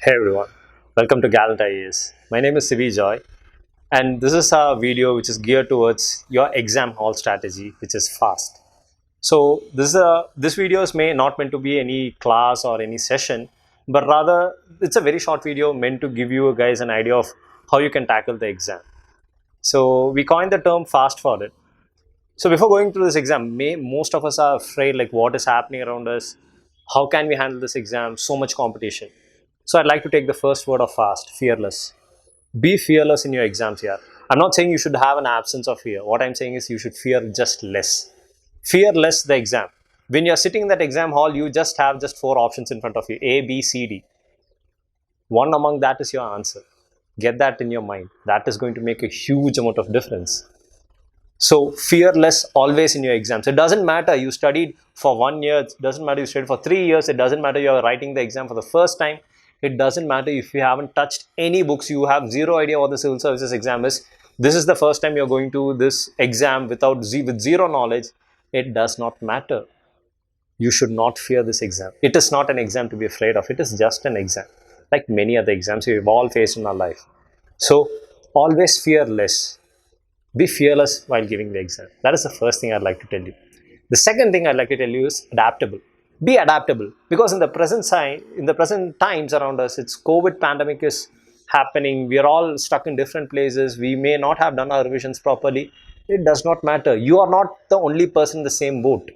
Hey everyone, welcome to Gallant IAS. My name is Sivi Joy, and this is a video which is geared towards your exam hall strategy, which is fast. So this video is not meant to be any class or any session, but rather it's a very short video meant to give you guys an idea of how you can tackle the exam. So we coined the term fast for it. So before going through this exam, most of us are afraid like what is happening around us, how can we handle this exam, so much competition. So I'd like to take the first word of fast, fearless. Be fearless in your exams here. I'm not saying you should have an absence of fear. What I'm saying is you should fear just less. Fear less the exam. When you're sitting in that exam hall, you just have just four options in front of you, A, B, C, D. One among that is your answer. Get that in your mind. That is going to make a huge amount of difference. So fearless always in your exams. It doesn't matter you studied for 1 year, it doesn't matter you studied for 3 years, it doesn't matter you're writing the exam for the first time. It doesn't matter if you haven't touched any books, you have zero idea what the civil services exam is. This is the first time you're going to this exam with zero knowledge. It does not matter. You should not fear this exam. It is not an exam to be afraid of. It is just an exam, like many other exams we've all faced in our life. So always fear less. Be fearless while giving the exam. That is the first thing I'd like to tell you. The second thing I'd like to tell you is adaptable. Be adaptable, because in the present times around us, it's COVID pandemic is happening. We are all stuck in different places. We may not have done our revisions properly. It does not matter. You are not the only person in the same boat.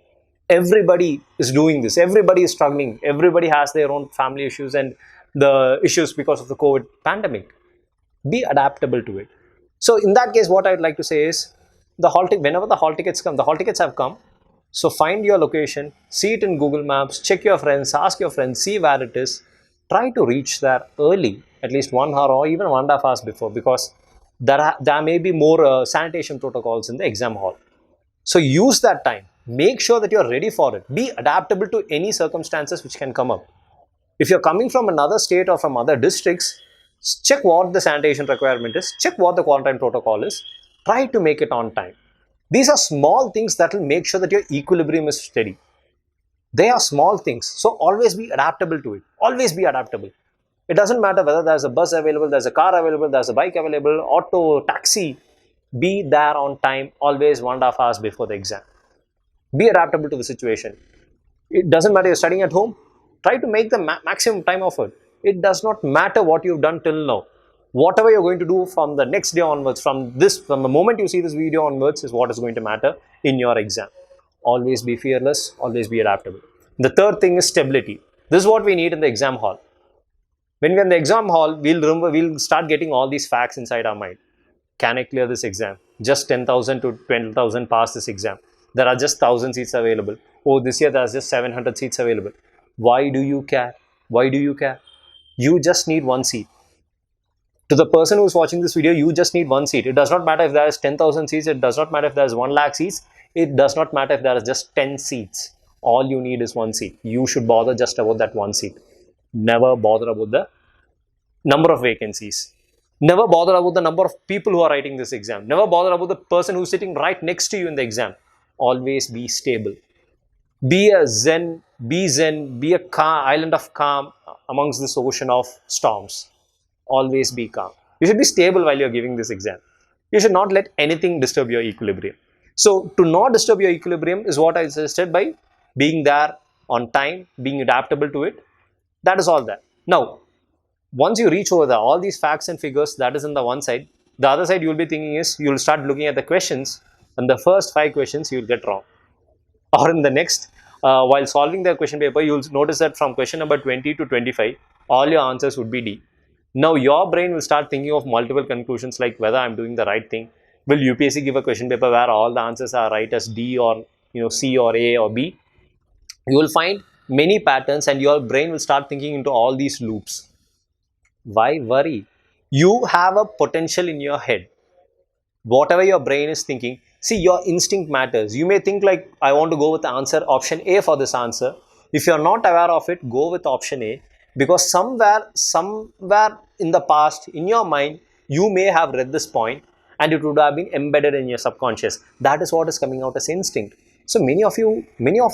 Everybody is doing this. Everybody is struggling. Everybody has their own family issues and the issues because of the COVID pandemic. Be adaptable to it. So in that case, what I'd like to say is whenever the hall tickets come, the hall tickets have come. So find your location, see it in Google Maps, check your friends, ask your friends, see where it is. Try to reach there early, at least 1 hour or even 1.5 hours before, because there may be more sanitation protocols in the exam hall. So use that time. Make sure that you're ready for it. Be adaptable to any circumstances which can come up. If you're coming from another state or from other districts, check what the sanitation requirement is, check what the quarantine protocol is, try to make it on time. These are small things that will make sure that your equilibrium is steady. They are small things, so always be adaptable to it. Always be adaptable. It doesn't matter whether there's a bus available, there's a car available, there's a bike available, auto, taxi. Be there on time, always 1.5 hours before the exam. Be adaptable to the situation. It doesn't matter you're studying at home. Try to make the maximum time of it. It does not matter what you've done till now. Whatever you're going to do from the next day onwards, from the moment you see this video onwards, is what is going to matter in your exam. Always be fearless, always be adaptable. The third thing is stability. This is what we need in the exam hall. When we're in the exam hall, we'll start getting all these facts inside our mind. Can I clear this exam? Just 10,000 to 20,000 pass this exam. There are just 1,000 seats available. Oh, this year there's just 700 seats available. Why do you care? Why do you care? You just need one seat. To the person who's watching this video, you just need one seat. It does not matter if there is 10,000 seats. It does not matter if there is 1 lakh seats. It does not matter if there is just 10 seats. All you need is one seat. You should bother just about that one seat. Never bother about the number of vacancies. Never bother about the number of people who are writing this exam. Never bother about the person who's sitting right next to you in the exam. Always be stable. Be zen, be a calm, island of calm amongst this ocean of storms. Always be calm. You should be stable while you're giving this exam. You should not let anything disturb your equilibrium. So to not disturb your equilibrium is what I suggested by being there on time, being adaptable to it. That is all that. Now, once you reach over there, all these facts and figures, that is on the one side. The other side you'll be thinking is, you'll start looking at the questions, and the first 5 questions you'll get wrong. Or in the next, while solving the question paper, you'll notice that from question number 20 to 25, all your answers would be D. Now your brain will start thinking of multiple conclusions, like whether I'm doing the right thing. Will UPSC give a question paper where all the answers are right as D or C or A or B? You will find many patterns and your brain will start thinking into all these loops. Why worry? You have a potential in your head. Whatever your brain is thinking, see, your instinct matters. You may think like, I want to go with the answer option A for this answer. If you're not aware of it, go with option A. Because somewhere in the past, in your mind, you may have read this point and it would have been embedded in your subconscious. That is what is coming out as instinct. So many of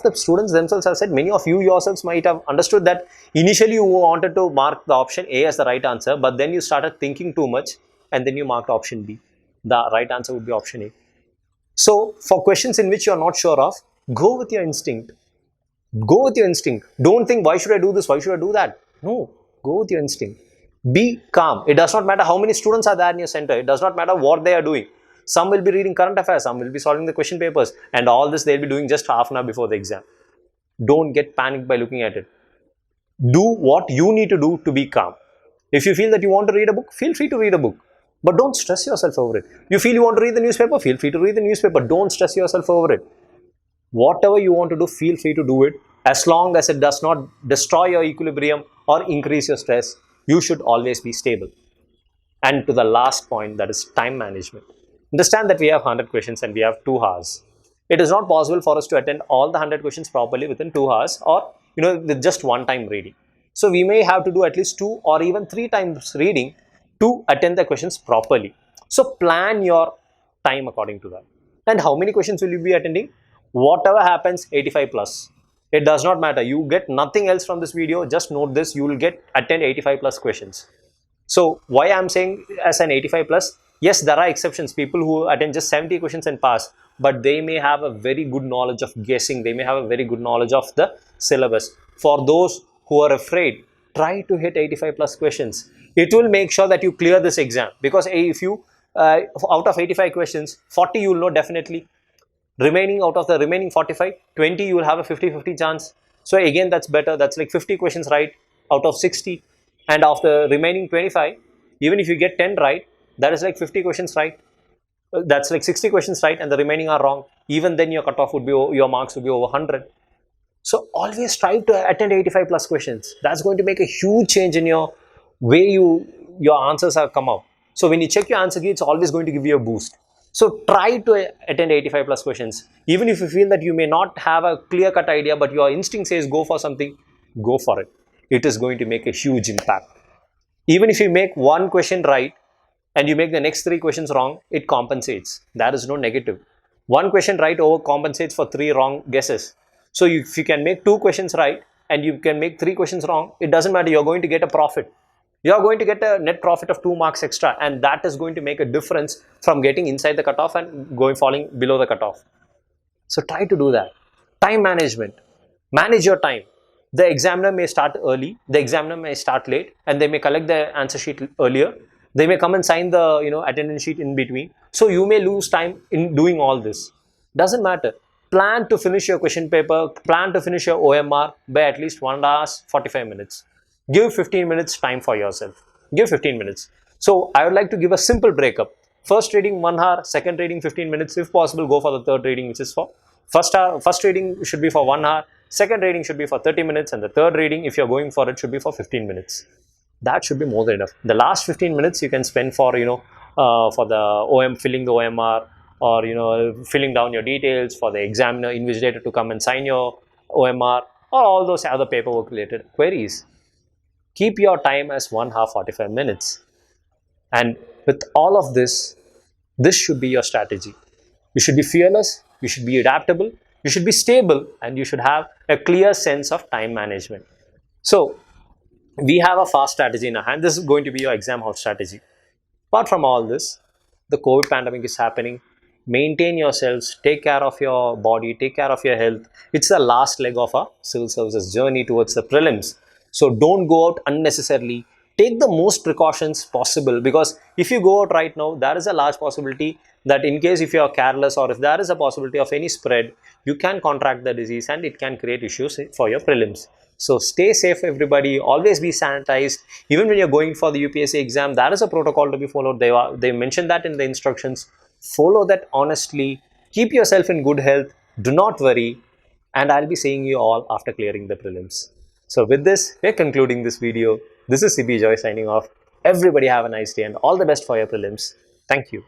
the students themselves have said, many of you yourselves might have understood that initially you wanted to mark the option A as the right answer, but then you started thinking too much and then you marked option B. The right answer would be option A. So for questions in which you are not sure of, go with your instinct. Go with your instinct. Don't think, why should I do this? Why should I do that? No, go with your instinct. Be calm. It does not matter how many students are there in your center. It does not matter what they are doing. Some will be reading current affairs, some will be solving the question papers, and all this they'll be doing just half an hour before the exam. Don't get panicked by looking at it. Do what you need to do to be calm. If you feel that you want to read a book, feel free to read a book. But don't stress yourself over it. You feel you want to read the newspaper, feel free to read the newspaper. Don't stress yourself over it. Whatever you want to do, feel free to do it. As long as it does not destroy your equilibrium or increase your stress, you should always be stable. And to the last point, that is time management. Understand that we have 100 questions and we have 2 hours. It is not possible for us to attend all the 100 questions properly within 2 hours or with just one time reading. So we may have to do at least 2 or even 3 times reading to attend the questions properly. So plan your time according to that. And how many questions will you be attending? Whatever happens, 85 plus. It does not matter. You get nothing else from this video. Just note this, you will attend 85 plus questions. So why I'm saying as an 85 plus, yes, there are exceptions, people who attend just 70 questions and pass, but they may have a very good knowledge of guessing. They may have a very good knowledge of the syllabus. For those who are afraid, try to hit 85 plus questions. It will make sure that you clear this exam, because if you, out of 85 questions, 40 you will know definitely. Remaining out of the remaining 45, 20 you will have a 50-50 chance. So again, that's better. That's like 50 questions right out of 60. And of the remaining 25, even if you get 10 right, that is like 50 questions right. That's like 60 questions right and the remaining are wrong. Even then your cutoff would be, your marks would be over 100. So always strive to attend 85 plus questions. That's going to make a huge change in your way your answers have come out. So when you check your answer key, it's always going to give you a boost. So try to attend 85 plus questions. Even if you feel that you may not have a clear-cut idea, but your instinct says go for something, go for it. It is going to make a huge impact. Even if you make one question right and you make the next 3 questions wrong, it compensates. That is no negative. One question right overcompensates for 3 wrong guesses. So if you can make 2 questions right and you can make 3 questions wrong, it doesn't matter. You're going to get a profit. You're going to get a net profit of 2 marks extra, and that is going to make a difference from getting inside the cutoff and falling below the cutoff. So try to do that. Time management. Manage your time. The examiner may start early, the examiner may start late, and they may collect the answer sheet earlier. They may come and sign the attendance sheet in between. So you may lose time in doing all this. Doesn't matter. Plan to finish your question paper, plan to finish your OMR by at least 1 hour 45 minutes. Give 15 minutes time for yourself. Give 15 minutes. So I would like to give a simple breakup. First reading 1 hour, second reading 15 minutes. If possible, go for the third reading, which is for first reading should be for 1 hour, second reading should be for 30 minutes, and the third reading, if you're going for it, should be for 15 minutes. That should be more than enough. The last 15 minutes you can spend for for the filling the OMR, or filling down your details, for the examiner invigilator to come and sign your OMR, or all those other paperwork related queries. Keep your time as 1 hour 45 minutes. And with all of this, this should be your strategy. You should be fearless, you should be adaptable, you should be stable, and you should have a clear sense of time management. So we have a fast strategy in our hand. This is going to be your exam hall strategy. Apart from all this, the COVID pandemic is happening. Maintain yourselves, take care of your body, take care of your health. It's the last leg of our civil services journey towards the prelims. So don't go out unnecessarily. Take the most precautions possible, because if you go out right now, there is a large possibility that in case if you are careless, or if there is a possibility of any spread, you can contract the disease and it can create issues for your prelims. So stay safe, everybody. Always be sanitized. Even when you're going for the UPSC exam, there is a protocol to be followed. They mentioned that in the instructions. Follow that honestly. Keep yourself in good health. Do not worry. And I'll be seeing you all after clearing the prelims. So with this, we're concluding this video. This is CB Joy signing off. Everybody have a nice day and all the best for your prelims. Thank you.